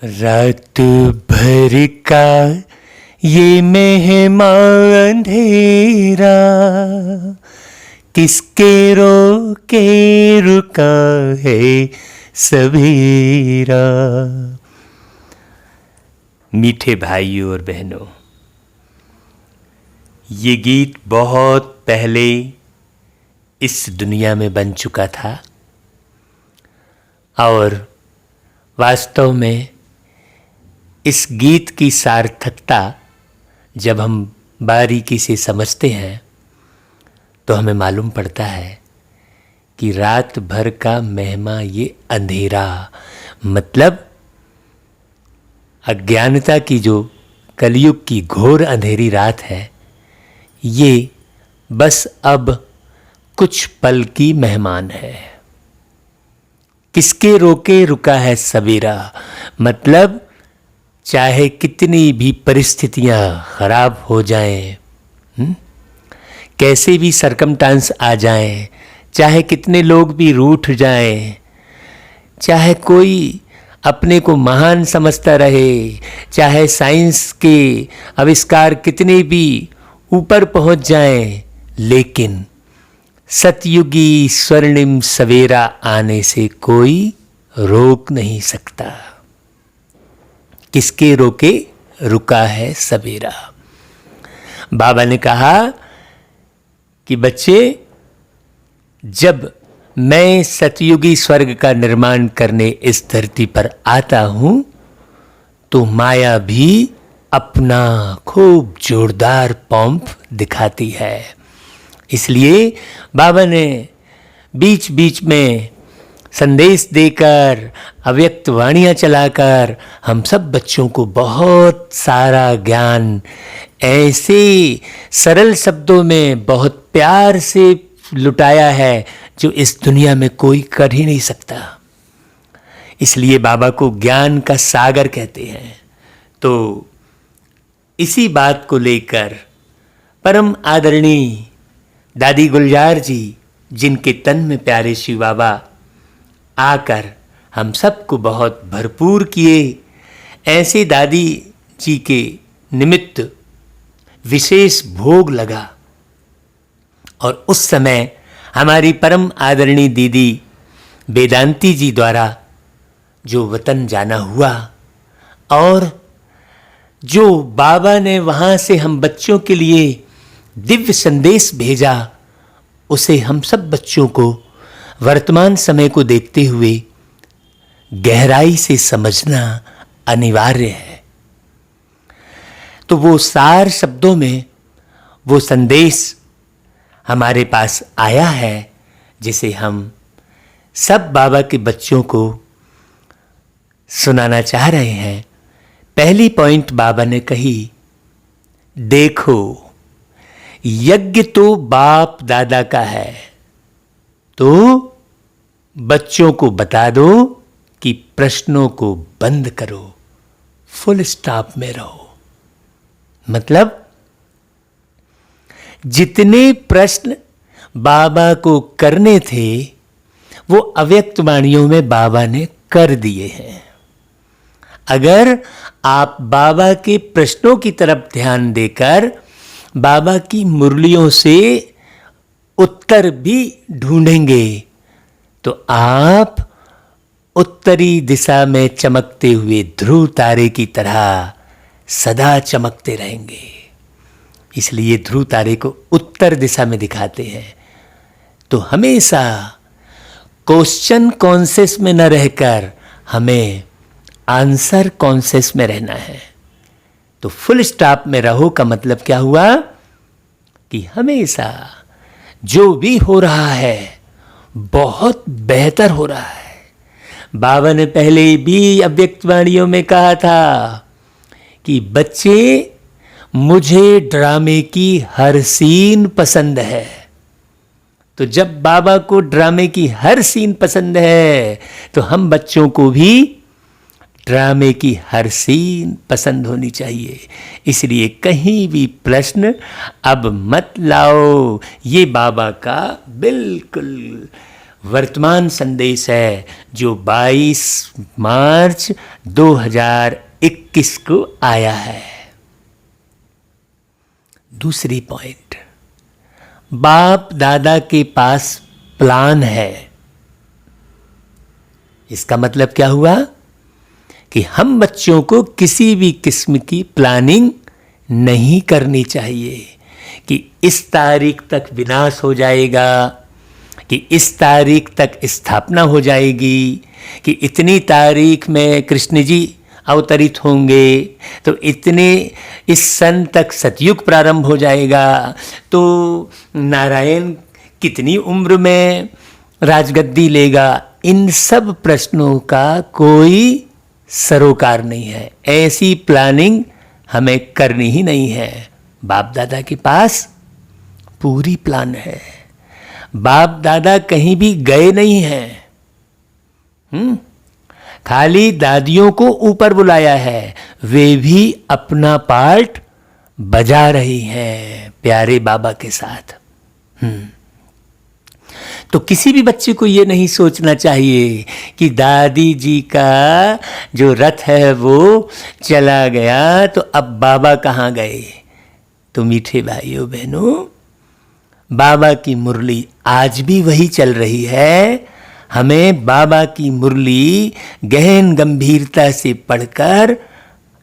रात भर का ये मेहमा अंधेरा, किसके रोके रुका है सवेरा। मीठे भाइयों और बहनों, ये गीत बहुत पहले इस दुनिया में बन चुका था और वास्तव में इस गीत की सार्थकता जब हम बारीकी से समझते हैं तो हमें मालूम पड़ता है कि रात भर का मेहमा ये अंधेरा, मतलब अज्ञानता की जो कलयुग की घोर अंधेरी रात है, ये बस अब कुछ पल की मेहमान है। किसके रोके रुका है सवेरा, मतलब चाहे कितनी भी परिस्थितियां खराब हो जाएं, कैसे भी सरकमस्टांस आ जाएं, चाहे कितने लोग भी रूठ जाएं, चाहे कोई अपने को महान समझता रहे, चाहे साइंस के आविष्कार कितने भी ऊपर पहुंच जाएं, लेकिन सतयुगी स्वर्णिम सवेरा आने से कोई रोक नहीं सकता। किसके रोके रुका है सवेरा। बाबा ने कहा कि बच्चे, जब मैं सतयुगी स्वर्ग का निर्माण करने इस धरती पर आता हूं तो माया भी अपना खूब जोरदार पंप दिखाती है। इसलिए बाबा ने बीच बीच में संदेश देकर, अव्यक्त वाणियाँ चलाकर हम सब बच्चों को बहुत सारा ज्ञान ऐसे सरल शब्दों में बहुत प्यार से लुटाया है जो इस दुनिया में कोई कर ही नहीं सकता। इसलिए बाबा को ज्ञान का सागर कहते हैं। तो इसी बात को लेकर परम आदरणीय दादी गुलजार जी, जिनके तन में प्यारे शिव बाबा आकर हम सबको बहुत भरपूर किए, ऐसे दादी जी के निमित्त विशेष भोग लगा और उस समय हमारी परम आदरणीय दीदी वेदांती जी द्वारा जो वतन जाना हुआ और जो बाबा ने वहाँ से हम बच्चों के लिए दिव्य संदेश भेजा, उसे हम सब बच्चों को वर्तमान समय को देखते हुए गहराई से समझना अनिवार्य है। तो वो सार शब्दों में वो संदेश हमारे पास आया है, जिसे हम सब बाबा के बच्चों को सुनाना चाह रहे हैं। पहली पॉइंट बाबा ने कही, देखो यज्ञ तो बाप दादा का है, तो बच्चों को बता दो कि प्रश्नों को बंद करो, फुल स्टॉप में रहो। मतलब जितने प्रश्न बाबा को करने थे वो अव्यक्त वाणियों में बाबा ने कर दिए हैं। अगर आप बाबा के प्रश्नों की तरफ ध्यान देकर बाबा की मुरलियों से उत्तर भी ढूंढेंगे तो आप उत्तरी दिशा में चमकते हुए ध्रुव तारे की तरह सदा चमकते रहेंगे। इसलिए ध्रुव तारे को उत्तर दिशा में दिखाते हैं। तो हमेशा क्वेश्चन कॉन्शियस में न रहकर हमें आंसर कॉन्शियस में रहना है। तो फुल स्टॉप में रहो का मतलब क्या हुआ कि हमेशा जो भी हो रहा है बहुत बेहतर हो रहा है। बाबा ने पहले भी अव्यक्त वाणियों में कहा था कि बच्चे, मुझे ड्रामे की हर सीन पसंद है। तो जब बाबा को ड्रामे की हर सीन पसंद है तो हम बच्चों को भी ड्रामे की हर सीन पसंद होनी चाहिए। इसलिए कहीं भी प्रश्न अब मत लाओ, ये बाबा का बिल्कुल वर्तमान संदेश है जो 22 मार्च 2021 को आया है। दूसरी पॉइंट, बाप दादा के पास प्लान है। इसका मतलब क्या हुआ कि हम बच्चों को किसी भी किस्म की प्लानिंग नहीं करनी चाहिए कि इस तारीख तक विनाश हो जाएगा, कि इस तारीख तक स्थापना हो जाएगी, कि इतनी तारीख में कृष्ण जी अवतरित होंगे, तो इतने इस सन तक सतयुग प्रारंभ हो जाएगा, तो नारायण कितनी उम्र में राजगद्दी लेगा। इन सब प्रश्नों का कोई सरोकार नहीं है। ऐसी प्लानिंग हमें करनी ही नहीं है। बाप दादा के पास पूरी प्लान है। बाप दादा कहीं भी गए नहीं हैं। खाली दादियों को ऊपर बुलाया है, वे भी अपना पार्ट बजा रही हैं प्यारे बाबा के साथ। तो किसी भी बच्चे को ये नहीं सोचना चाहिए कि दादी जी का जो रथ है वो चला गया तो अब बाबा कहाँ गए। तो मीठे भाइयों बहनों, बाबा की मुरली आज भी वही चल रही है। हमें बाबा की मुरली गहन गंभीरता से पढ़कर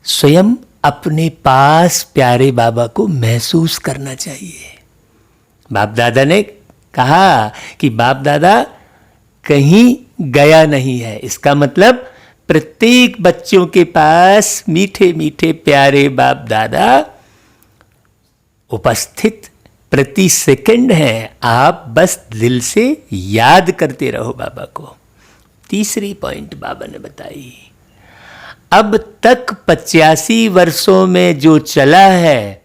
स्वयं अपने पास प्यारे बाबा को महसूस करना चाहिए। बाप दादा ने कहा कि बाप दादा कहीं गया नहीं है। इसका मतलब प्रत्येक बच्चों के पास मीठे मीठे प्यारे बाप दादा उपस्थित प्रति सेकंड हैं। आप बस दिल से याद करते रहो बाबा को। तीसरी पॉइंट बाबा ने बताई, अब तक 85 वर्षों में जो चला है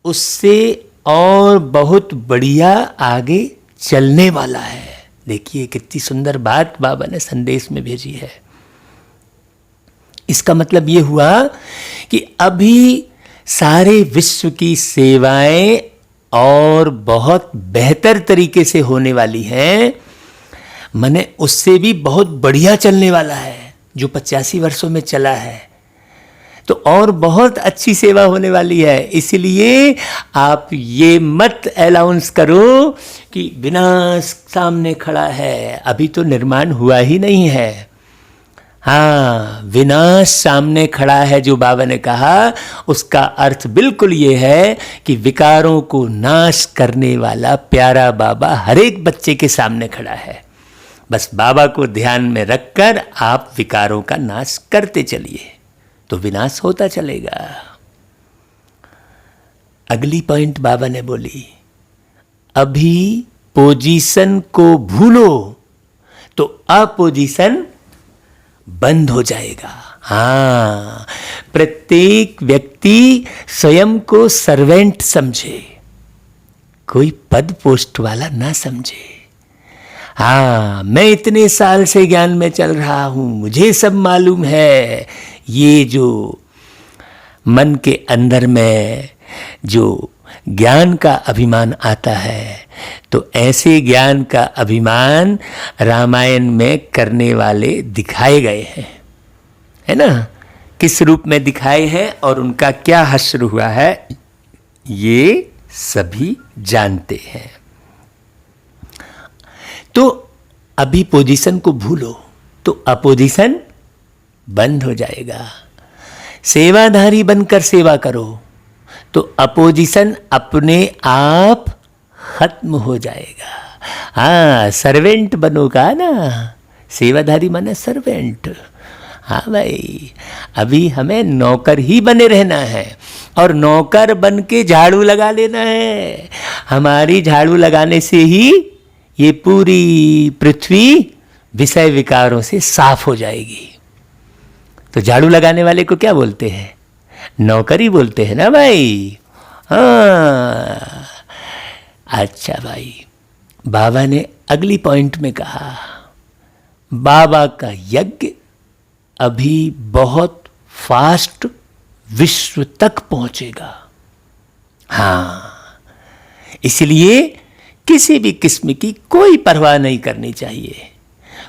उससे और बहुत बढ़िया आगे चलने वाला है। देखिए कितनी सुंदर बात बाबा ने संदेश में भेजी है। इसका मतलब ये हुआ कि अभी सारे विश्व की सेवाएं और बहुत बेहतर तरीके से होने वाली हैं। माने उससे भी बहुत बढ़िया चलने वाला है जो 85 वर्षों में चला है, तो और बहुत अच्छी सेवा होने वाली है। इसलिए आप ये मत अनाउंस करो कि विनाश सामने खड़ा है, अभी तो निर्माण हुआ ही नहीं है। हाँ, विनाश सामने खड़ा है जो बाबा ने कहा, उसका अर्थ बिल्कुल ये है कि विकारों को नाश करने वाला प्यारा बाबा हर एक बच्चे के सामने खड़ा है। बस बाबा को ध्यान में रखकर आप विकारों का नाश करते चलिए तो विनाश होता चलेगा। अगली पॉइंट बाबा ने बोली, अभी पोजीशन को भूलो तो अपोजिशन बंद हो जाएगा। हाँ, प्रत्येक व्यक्ति स्वयं को सर्वेंट समझे, कोई पद पोस्ट वाला ना समझे। हाँ, मैं इतने साल से ज्ञान में चल रहा हूं, मुझे सब मालूम है। ये जो मन के अंदर में जो ज्ञान का अभिमान आता है, तो ऐसे ज्ञान का अभिमान रामायण में करने वाले दिखाए गए हैं, है ना। किस रूप में दिखाए हैं और उनका क्या हश्र हुआ है ये सभी जानते हैं। तो अभी पोजीशन को भूलो तो अपोजिशन बंद हो जाएगा। सेवाधारी बनकर सेवा करो तो अपोजिशन अपने आप खत्म हो जाएगा। हाँ, सर्वेंट बनोगा ना, सेवाधारी माने सर्वेंट। हाँ भाई, अभी हमें नौकर ही बने रहना है और नौकर बन के झाड़ू लगा लेना है। हमारी झाड़ू लगाने से ही ये पूरी पृथ्वी विषय विकारों से साफ हो जाएगी। तो झाड़ू लगाने वाले को क्या बोलते हैं? नौकरी बोलते हैं ना भाई। हाँ, अच्छा भाई, बाबा ने अगली पॉइंट में कहा, बाबा का यज्ञ अभी बहुत फास्ट विश्व तक पहुंचेगा। हाँ, इसलिए किसी भी किस्म की कोई परवाह नहीं करनी चाहिए।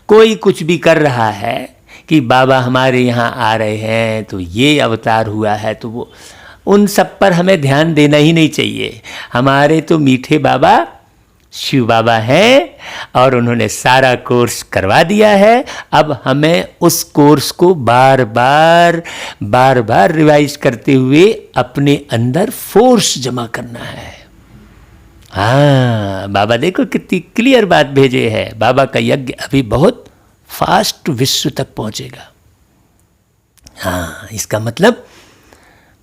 कोई कुछ भी कर रहा है कि बाबा हमारे यहाँ आ रहे हैं तो ये अवतार हुआ है, तो वो उन सब पर हमें ध्यान देना ही नहीं चाहिए। हमारे तो मीठे बाबा शिव बाबा हैं और उन्होंने सारा कोर्स करवा दिया है। अब हमें उस कोर्स को बार बार रिवाइज करते हुए अपने अंदर फोर्स जमा करना है। हाँ, बाबा देखो कितनी क्लियर बात भेजे है। बाबा का यज्ञ अभी बहुत फास्ट विश्व तक पहुंचेगा। हाँ, इसका मतलब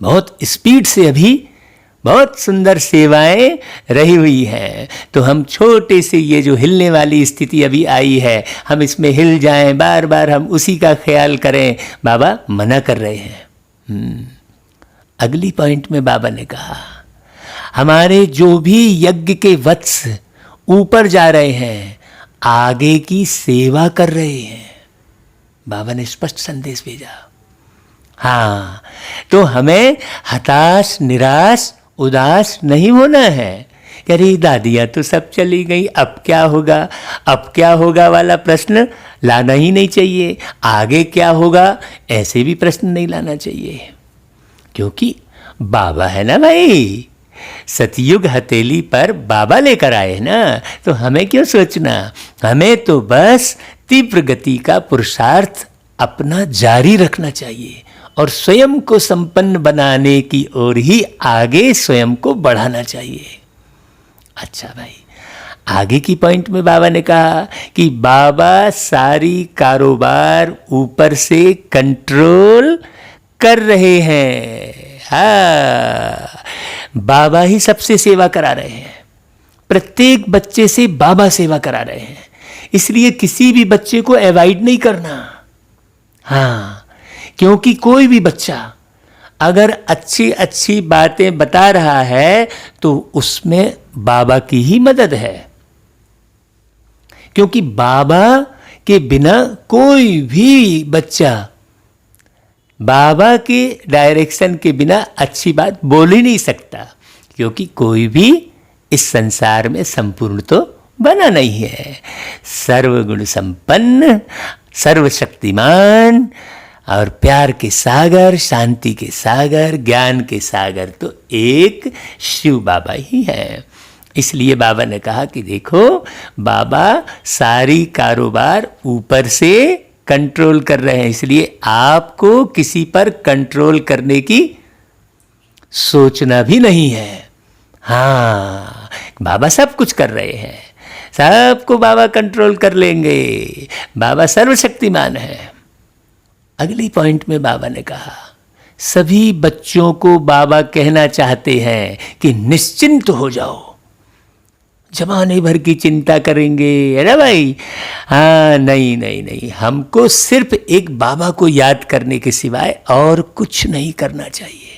बहुत स्पीड से अभी बहुत सुंदर सेवाएं रही हुई हैं। तो हम छोटे से ये जो हिलने वाली स्थिति अभी आई है, हम इसमें हिल जाएं, बार बार हम उसी का ख्याल करें, बाबा मना कर रहे हैं। अगली पॉइंट में बाबा ने कहा, हमारे जो भी यज्ञ के वत्स ऊपर जा रहे हैं, आगे की सेवा कर रहे हैं। बाबा ने स्पष्ट संदेश भेजा। हाँ, तो हमें हताश, निराश, उदास नहीं होना है। अरे दादियाँ तो सब चली गई, अब क्या होगा, अब क्या होगा वाला प्रश्न लाना ही नहीं चाहिए। आगे क्या होगा ऐसे भी प्रश्न नहीं लाना चाहिए, क्योंकि बाबा है ना भाई। सतयुग हथेली पर बाबा लेकर आए ना, तो हमें क्यों सोचना। हमें तो बस तीव्र गति का पुरुषार्थ अपना जारी रखना चाहिए और स्वयं को संपन्न बनाने की ओर ही आगे स्वयं को बढ़ाना चाहिए। अच्छा भाई, आगे की पॉइंट में बाबा ने कहा कि बाबा सारी कारोबार ऊपर से कंट्रोल कर रहे हैं। हाँ, बाबा ही सबसे सेवा करा रहे हैं। प्रत्येक बच्चे से बाबा सेवा करा रहे हैं, इसलिए किसी भी बच्चे को अवॉइड नहीं करना। हाँ, क्योंकि कोई भी बच्चा अगर अच्छी अच्छी बातें बता रहा है तो उसमें बाबा की ही मदद है, क्योंकि बाबा के बिना कोई भी बच्चा बाबा के डायरेक्शन के बिना अच्छी बात बोल ही नहीं सकता, क्योंकि कोई भी इस संसार में संपूर्ण तो बना नहीं है। सर्वगुण संपन्न, सर्वशक्तिमान और प्यार के सागर, शांति के सागर, ज्ञान के सागर तो एक शिव बाबा ही है। इसलिए बाबा ने कहा कि देखो, बाबा सारी कारोबार ऊपर से कंट्रोल कर रहे हैं, इसलिए आपको किसी पर कंट्रोल करने की सोचना भी नहीं है। हाँ, बाबा सब कुछ कर रहे हैं, सबको बाबा कंट्रोल कर लेंगे। बाबा सर्वशक्तिमान है। अगली पॉइंट में बाबा ने कहा, सभी बच्चों को बाबा कहना चाहते हैं कि निश्चिंत हो जाओ, जमाने भर की चिंता करेंगे, है ना भाई। हाँ, नहीं नहीं नहीं, हमको सिर्फ एक बाबा को याद करने के सिवाय और कुछ नहीं करना चाहिए।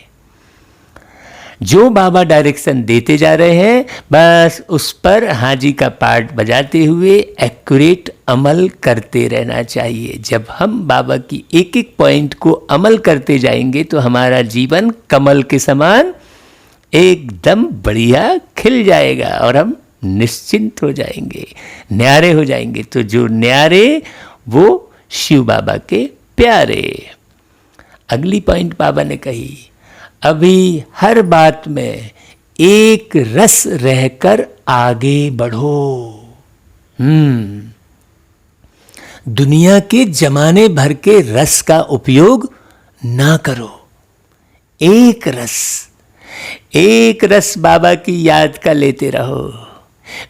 जो बाबा डायरेक्शन देते जा रहे हैं, बस उस पर हाजी का पार्ट बजाते हुए एक्यूरेट अमल करते रहना चाहिए। जब हम बाबा की एक एक पॉइंट को अमल करते जाएंगे तो हमारा जीवन कमल के समान एकदम बढ़िया खिल जाएगा और हम निश्चिंत हो जाएंगे, न्यारे हो जाएंगे। तो जो न्यारे वो शिव बाबा के प्यारे। अगली पॉइंट बाबा ने कही, अभी हर बात में एक रस रहकर आगे बढ़ो। दुनिया के जमाने भर के रस का उपयोग ना करो। एक रस बाबा की याद का लेते रहो।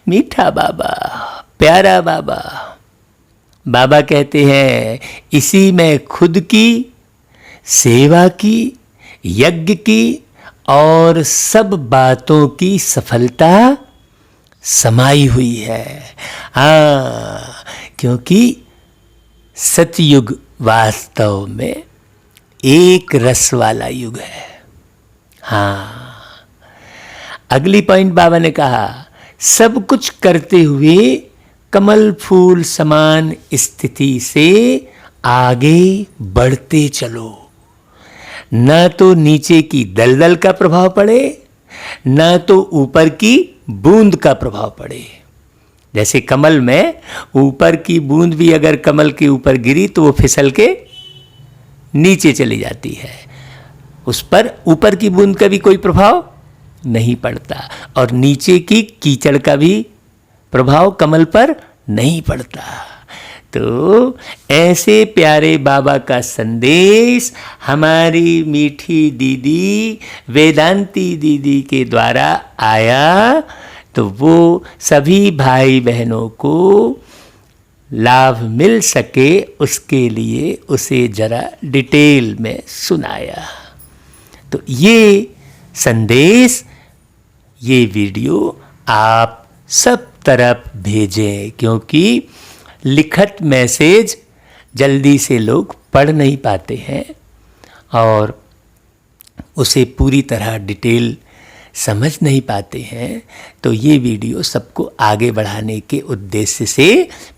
मीठा बाबा, प्यारा बाबा। बाबा कहते हैं, इसी में खुद की, सेवा की, यज्ञ की और सब बातों की सफलता समाई हुई है। हाँ, क्योंकि सतयुग वास्तव में एक रस वाला युग है। हाँ, अगली पॉइंट बाबा ने कहा, सब कुछ करते हुए कमल फूल समान स्थिति से आगे बढ़ते चलो। न तो नीचे की दलदल का प्रभाव पड़े, न तो ऊपर की बूंद का प्रभाव पड़े। जैसे कमल में ऊपर की बूंद भी अगर कमल के ऊपर गिरी तो वो फिसल के नीचे चली जाती है, उस पर ऊपर की बूंद का भी कोई प्रभाव नहीं पड़ता, और नीचे की कीचड़ का भी प्रभाव कमल पर नहीं पड़ता। तो ऐसे प्यारे बाबा का संदेश हमारी मीठी दीदी वेदांती दीदी के द्वारा आया, तो वो सभी भाई बहनों को लाभ मिल सके उसके लिए उसे जरा डिटेल में सुनाया। तो ये संदेश, ये वीडियो आप सब तरफ भेजें, क्योंकि लिखत मैसेज जल्दी से लोग पढ़ नहीं पाते हैं और उसे पूरी तरह डिटेल समझ नहीं पाते हैं। तो ये वीडियो सबको आगे बढ़ाने के उद्देश्य से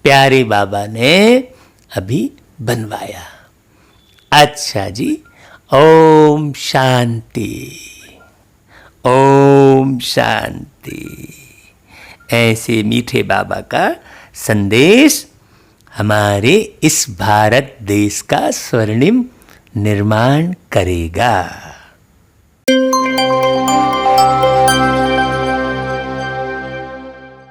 प्यारे बाबा ने अभी बनवाया। अच्छा जी, ओम शांति, ओम शांति। ऐसे मीठे बाबा का संदेश हमारे इस भारत देश का स्वर्णिम निर्माण करेगा।